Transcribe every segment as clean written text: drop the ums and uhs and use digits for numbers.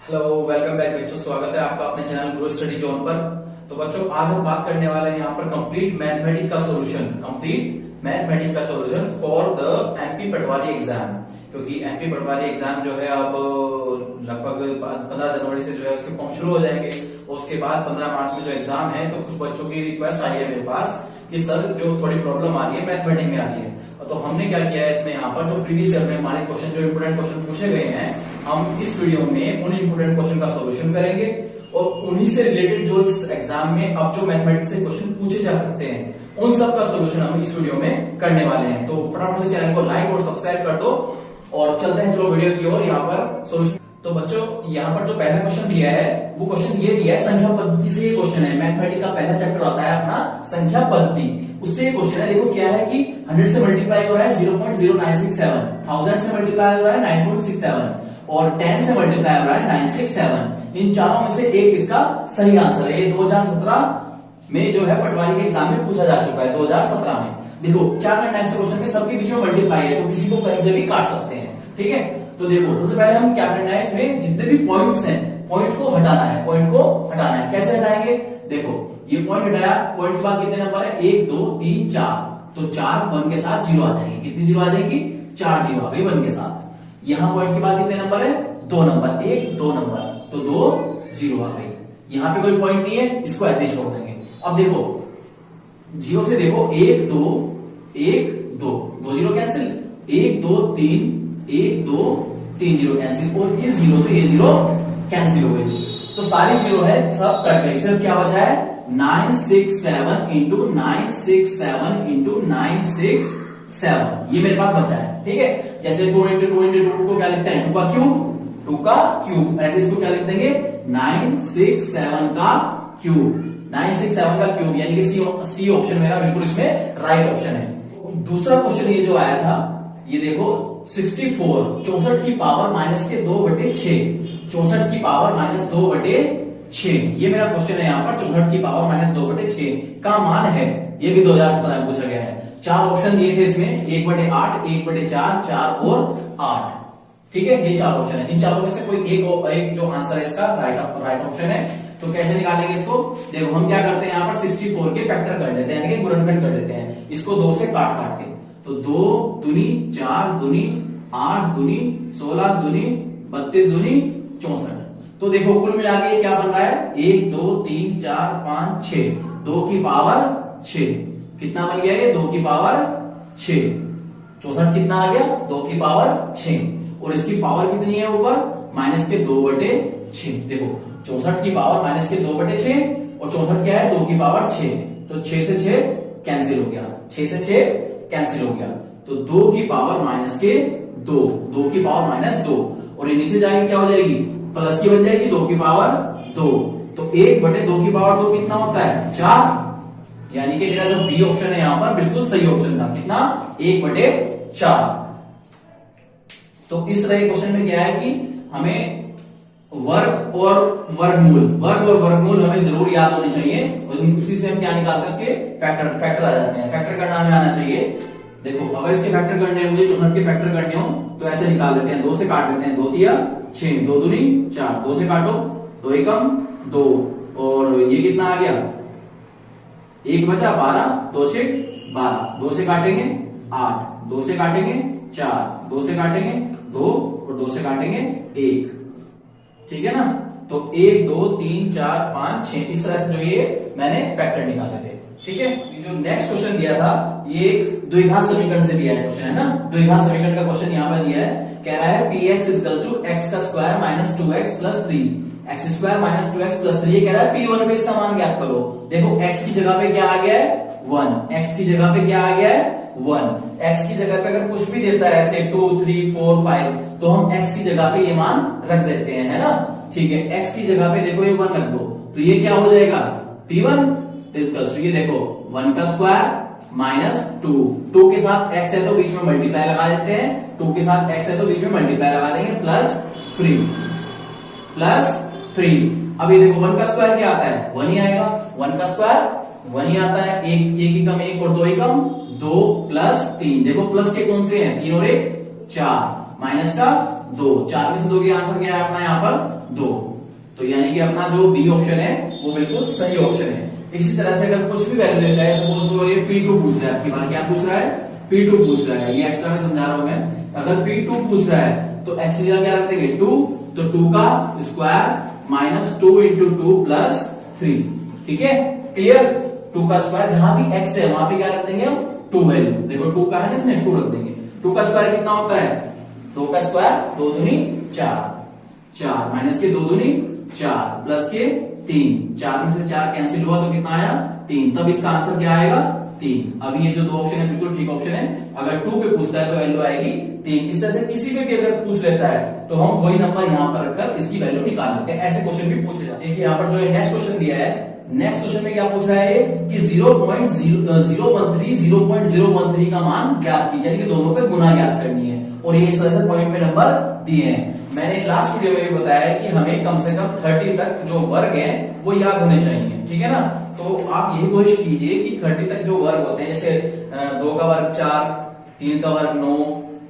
Hello welcome back बच्चों, स्वागत है आपका अपने चैनल ग्रो स्टडी जोन पर। तो बच्चों आज हम बात करने वाले हैं यहाँ पर कंप्लीट मैथमेटिक्स का solution for the MP Patwari exam. क्योंकि एमपी पटवारी एग्जाम जो है अब लगभग 15 जनवरी से जो है उसके फॉर्म शुरू हो जाएंगे। उसके बाद 15 मार्च में जो एग्जाम है, तो कुछ बच्चों की रिक्वेस्ट आई है मेरे पास कि सर जो थोड़ी प्रॉब्लम आ रही है मैथमेटिक्स में आ रही है। तो हमने क्या किया है इसमें, यहाँ पर जो प्रीवियस ईयर में हमारे क्वेश्चन जो इंपोर्टेंट क्वेश्चन पूछे गए हैं, हम इस वीडियो में उन इंपोर्टेंट क्वेश्चन का सॉल्यूशन करेंगे और उन्हीं से रिलेटेड जो इस एग्जाम में अब जो मैथमेटिक्स से क्वेश्चन पूछे जा सकते हैं उन सब का सॉल्यूशन हम इस वीडियो में करने वाले हैं। तो फटाफट से चैनल को लाइक और सब्सक्राइब कर दो और चलते हैं चलो वीडियो की ओर। यहाँ पर सॉल्यूशन, तो बच्चों यहाँ पर जो पहला क्वेश्चन दिया है वो क्वेश्चन ये दिया है, संख्या पद्धति से ये क्वेश्चन है। मैथमेटिक्स का पहला चैप्टर होता है अपना संख्या पद्धति, उससे ये क्वेश्चन है। देखो क्या है कि 100 से मल्टीप्लाई हो रहा है 0.0967, 1000 से मल्टीप्लाई हो रहा है 9.67 और 10 से मल्टीप्लाई हो रहा है 967। इन चारों में से एक इसका सही आंसर है। ये 2017 में जो है पटवारी के एग्जाम में पूछा जा चुका है, 2017 में। देखो क्या करना है, क्वेश्चन के सबके बीच में मल्टीप्लाई है, तो किसी को कहीं से भी काट सकते हैं। ठीक है, तो देखो सबसे पहले हम क्या करना है, इसमें जितने भी पॉइंट्स हैं पॉइंट को हटाना है। पॉइंट को हटाना है, कैसे हटाएंगे? देखो ये पॉइंट हटाया, पॉइंट के बाद कितने नंबर है? 1 2 3 4, तो 4 1 के साथ जीरो आ जाएंगे। कितनी जीरो आ जाएंगी? 4 जीरो आ गई 1 के साथ। यहाँ पॉइंट के बाद कितने नंबर है? 2 नंबर, 1 2 नंबर, तो 2 जीरो आ गई। यहाँ पे कोई पॉइंट नहीं है, इसको ऐसे ही छोड़ देंगे। अब देखो जीरो से देखो 1 2 1 2, 2 जीरो कैंसिल, 1 2 3 1 2 3 जीरो कैंसिल, और इस जीरो से ये जीरो कैंसिल हो गई। तो सारी जीरो है सब कट गई, सिर्फ क्या बचा है? 967 इंटू 967 इंटू 967, ये मेरे पास बचा है। ठीक है, जैसे 2 इंटू 2 इंटू 2 को क्या लिखते हैं? 2 का क्यूब, 2 का क्यूब। ऐसे इसको क्या लिख देंगे? 967 का क्यूब, 967 का क्यूब, यानी कि सी ऑप्शन मेरा बिल्कुल इसमें राइट ऑप्शन है। दूसरा क्वेश्चन ये जो आया था, ये देखो 64, 64 की पावर माइनस के 2/6, 64 की पावर माइनस 2/6, ये मेरा क्वेश्चन है। यहाँ पर 64 की पावर माइनस 2/6 का मान है, ये भी 2017 में पूछा गया है। 4 ऑप्शन दिए थे इसमें, 1/8, 1/4, 4 और 8। ठीक है, ये 4 ऑप्शन है। इन चारों में से कोई एक जो आंसर है इसका राइट ऑप्शन है। तो कैसे निकालेंगे इसको? देखो हम क्या करते हैं, यहाँ पर 64 के फैक्टर कर लेते हैं, यानी कि गुणनखंड कर लेते हैं इसको 2 से काट काट के। तो 2 दूनी 4 दूनी 8 दूनी 16 दूनी 32 दूनी 64। तो देखो कुल मिला के क्या बन रहा है? 1 2 3 4 5 6, 2 की पावर 6। कितना बन गया ये? 2 की पावर 6। 64 कितना आ गया? 2 की पावर 6, और इसकी पावर कितनी है ऊपर? माइनस के 2/6। देखो 64 की पावर माइनस के 2/6 और 64 क्या है? 2 की पावर 6, तो 6 से 6 कैंसिल हो गया, 6 से 6 कैंसिल हो गया। तो 2 की पावर माइनस के 2, 2 की पावर माइनस 2, और ये नीचे जाएगी क्या हो जाएगी? प्लस की बन जाएगी 2 की पावर 2। तो 1/2 की पावर 2 कितना होता है? 4, यानी कि मेरा जो बी ऑप्शन है यहाँ पर बिल्कुल सही ऑप्शन था। कितना? 1/4। तो इस तरह के क्वेश्चन में क्या है कि हमें वर्ग और वर्गमूल हमें जरूर याद होनी चाहिए, और उसी से हम क्या निकालते हैं? उसके फैक्टर आ जाते हैं। फैक्टर करना हमें आना चाहिए। देखो अगर इसके फैक्टर करने होंगे, 64 के फैक्टर करने हो तो ऐसे निकाल लेते हैं, 2 से काट लेते हैं, 2 तिया 6, 2 दूनी 4, 2 से काटो 2 एकम 2, और ये कितना आ गया? 1 बचा 12, 2 6 12, 2 से काटेंगे 8, 2 से काटेंगे 4, 2 से काटेंगे 2 और 2 से काटेंगे 1। ठीक है ना? तो 1 2 3 4 5 6, इस तरह से जो ये मैंने फैक्टर निकाले थे। ठीक है, ये जो नेक्स्ट क्वेश्चन दिया था ये द्विघात समीकरण से दिया है क्वेश्चन, है ना? द्विघात समीकरण का क्वेश्चन यहाँ पर दिया है, कह रहा है px = x का square minus 2x plus 3, x square minus 2x plus 3। ये कह रहा है p1 पे इसका मान ज्ञात करो। देखो x की जगह पे क्या आ गया है? 1, x की जगह पे क्या आ गया है? 1। x की जगह पे अगर कुछ भी देता है ऐसे 2 3 4 5, तो हम x की जगह पे ये मान रख देते हैं, है ना? ठीक है, x की जगह पे देखो ये 1 रख दो, तो ये क्या हो जाएगा? p1 = ये देखो 1 का स्क्वायर माइनस 2, 2 के साथ x है तो बीच में मल्टीप्लाई लगा देते हैं, 2 के साथ x है तो बीच में मल्टीप्लाई लगा देंगे, प्लस 3। अब ये देखो 1 का स्क्वायर क्या आता है? 1 ही आएगा, 1 का स्क्वायर 1 ही आता है। एक एकम 1 और 2 एकम 2 प्लस 3। देखो प्लस के कौन से हैं? 3 और 1 4, माइनस का 2, 4 में से 2 की आंसर क्या है अपना यहाँ पर 2। तो यानी कि अपना जो बी ऑप्शन है वो बिल्कुल सही ऑप्शन है। इसी तरह से अगर कुछ भी वैल्यू देता है, सपोज तो ये P2 पूछ रहा है, आपकी बार क्या पूछ रहा है, P2 पूछ रहा है, ये एक्स्ट्रा में समझा रहा हूं मैं। अगर P2 पूछ रहा है तो x की जगह क्या रख देंगे 2, तो 2 का स्क्वायर माइनस 2 इंटू 2 प्लस 3, ठीक है, क्लियर। 2 का स्क्वायर, जहां भी x है वहां पे क्या रख देंगे हम 2 वैल्यू, देखो 2 का है ना, इसमें 2 रख देंगे। 2 का स्क्वायर कितना होता है, 2 का स्क्वायर 2 दूनी 4, 4 माइनस के 2 दूनी 4 प्लस के 3, 4 में से 4 कैंसिल हुआ तो कितना आया 3, तब इसका आंसर क्या आएगा 3। अभी ये जो 2 ऑप्शन है बिल्कुल ठीक ऑप्शन है। अगर 2 पे पूछता है तो वैल्यू आएगी 3। इस तरह से किसी पे भी अगर पूछ लेता है तो हम वही नंबर यहाँ पर रखकर इसकी वैल्यू निकाल लेते हैं। ऐसे क्वेश्चन भी पूछे जाते हैं। यहाँ पर जो नेक्स्ट क्वेश्चन दिया है, नेक्स्ट क्वेश्चन में क्या पूछ रहा है कि 0.013 का मान ज्ञात कीजिए, यानी कि दोनों का गुना ज्ञात करनी है, और ये इस तरह से पॉइंट में नंबर दिए हैं। मैंने लास्ट वीडियो में भी बताया है कि हमें कम से कम 30 तक जो वर्ग है वो याद होने चाहिए, ठीक है ना। तो आप यही कोशिश कीजिए कि 30 तक जो वर्ग होते हैं, जैसे 2 का वर्ग 4, 3 का वर्ग 9,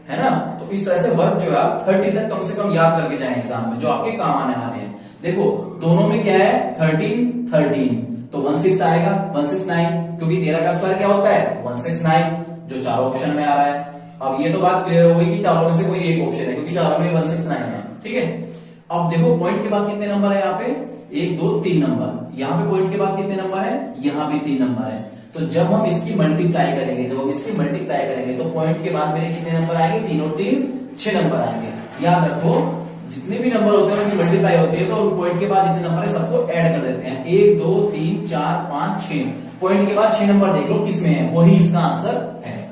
है ना, तो इस तरह से वर्ग जो है आप 30 तक कम से कम याद करके जाए एग्जाम में, जो आपके काम आने वाले हैं। देखो दोनों में क्या है 13, तो 16 आएगा, 169, क्योंकि 13 का स्क्वायर क्या होता है 169, जो चारों ऑप्शन में आ रहा है। अब ये तो बात क्लियर हो गई कि चारों में से कोई एक ऑप्शन है, क्योंकि चारों में 169 है, ठीक है। अब देखो पॉइंट के बाद कितने नंबर है यहाँ पे, 1 2 3 नंबर। यहाँ पे पॉइंट के बाद कितने नंबर है, यहाँ भी 3 नंबर है। तो जब हम इसकी मल्टीप्लाई करेंगे, तो पॉइंट के बाद मेरे कितने नंबर आएंगे, 3 और 3 6 नंबर आएंगे। याद रखो जितने भी नंबर होते हैं उनकी मल्टीप्लाई होती है, तो पॉइंट के बाद जितने नंबर है सबको ऐड कर देते हैं। 1 2 3 4 5 6, पॉइंट के बाद 6 नंबर देख लो किसमें है, वही इसका आंसर है।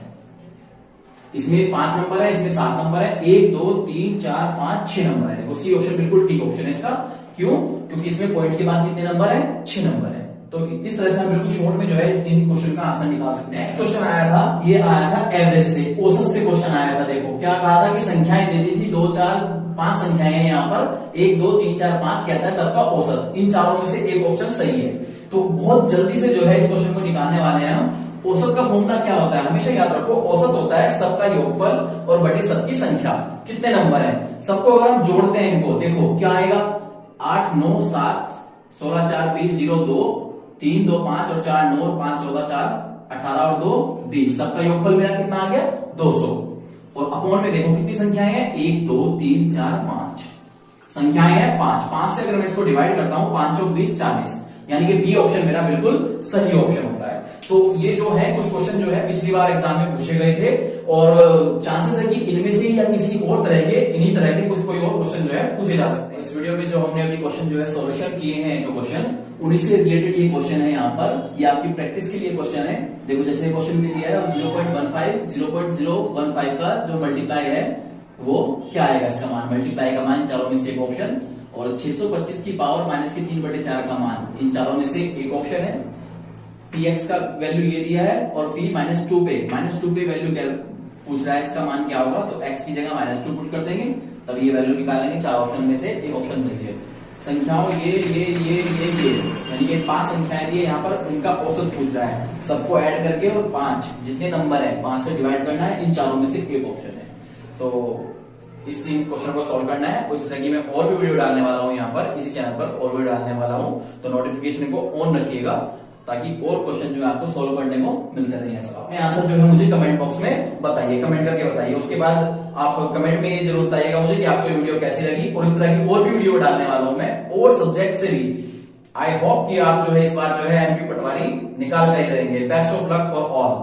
इसमें 5 नंबर है, इसमें 7 नंबर है, 1 2 3 4 5 6 नंबर है। देखो सी ऑप्शन बिल्कुल ठीक ऑप्शन है इसका। क्यों, क्योंकि इसमें पॉइंट के बाद कितने नंबर है 6 नंबर है। तो इस तरह से हम बिल्कुल शॉर्ट में जो है इन क्वेश्चन का आंसर निकाल सकते हैं। नेक्स्ट क्वेश्चन आया था, ये आया था एवरेज से, औसत से क्वेश्चन आया था। देखो क्या कहा था कि संख्याएं दे दी थी 2 4 5 संख्याएं हैं यहाँ पर, 1 2 3 4 5 कहता है सबका औसत। इन चारों में से एक ऑप्शन सही है। तो बहुत जल्दी से जो है इस क्वेश्चन को निकालने वाले हैं हम। औसत का फॉर्मूला क्या होता है, हमेशा याद रखो, औसत होता है सबका योगफल और बटे सबकी संख्या। कितने नंबर है, सबको अगर हम जोड़ते हैं इनको, देखो क्या आएगा 8 9 7 16 4 20 0 2 3 2 5 और 4 9 और 5 14 4 18 और 2 20, सबका योगफल मेरा कितना आ गया 200। और अपॉन में देखो कितनी संख्याएं हैं, 1 2 3 4 5 संख्याएं हैं 5 से अगर मैं इसको डिवाइड करता हूं 5 और 20 40, यानी कि बी ऑप्शन मेरा बिल्कुल सही ऑप्शन होता है। तो ये जो है कुछ क्वेश्चन जो है पिछली बार एग्जाम में पूछे गए थे, और चांसेस है कि इनमें से या किसी और तरह के, इन्हीं तरह के कुछ कोई और क्वेश्चन जो है पूछे जा सकते हैं। इस वीडियो में जो हमने अभी क्वेश्चन जो है सॉल्यूशन किए हैं, जो क्वेश्चन उन्हीं से रिलेटेड ये क्वेश्चन है यहाँ पर, ये आपकी प्रैक्टिस के लिए क्वेश्चन है। देखो जैसे क्वेश्चन में दिया है 0.15 का जो मल्टीप्लाई है वो क्या आएगा, इसका मान, मल्टीप्लाई का मान चारों में से एक ऑप्शन, और 625 की पावर माइनस के 3/4 का मान, इन चारों में से एक ऑप्शन है। px का वैल्यू ये दिया है, और p -2 पे वैल्यू क्या पूछ रहा है, इसका मान क्या होगा, तो x की जगह -2 पुट कर देंगे, तब ये वैल्यू निकालेंगे। 4 ऑप्शन में से एक ऑप्शन सही है। संख्याओं ये यानी कि 5 संख्याएं दी है यहाँ पर, इनका औसत पूछ रहा है, सबको ऐड करके, और 5 जितने नंबर है 5 से डिवाइड करना है, इन चारों में से एक ऑप्शन है। तो इस 3 क्वेश्चन को सॉल्व करना है। उस तरह की मैं और भी वीडियो डालने वाला हूँ यहाँ पर, इसी चैनल पर और वीडियो डालने वाला हूँ, तो नोटिफिकेशन को ऑन रखिएगा, ताकि और क्वेश्चन जो है आपको सॉल्व करने को मिलते रहे। अपने आंसर जो है मुझे कमेंट बॉक्स में बताइए, कमेंट करके बताइए। उसके बाद आप कमेंट में ये जरूर बताइएगा मुझे कि आपको वीडियो कैसी लगी, और इस तरह की और भी वीडियो डालने वाला हूं मैं, और सब्जेक्ट से भी। आई होप कि आप जो है इस बार जो है एमपी पटवारी निकाल कर ही रहेंगे। Best of luck for all.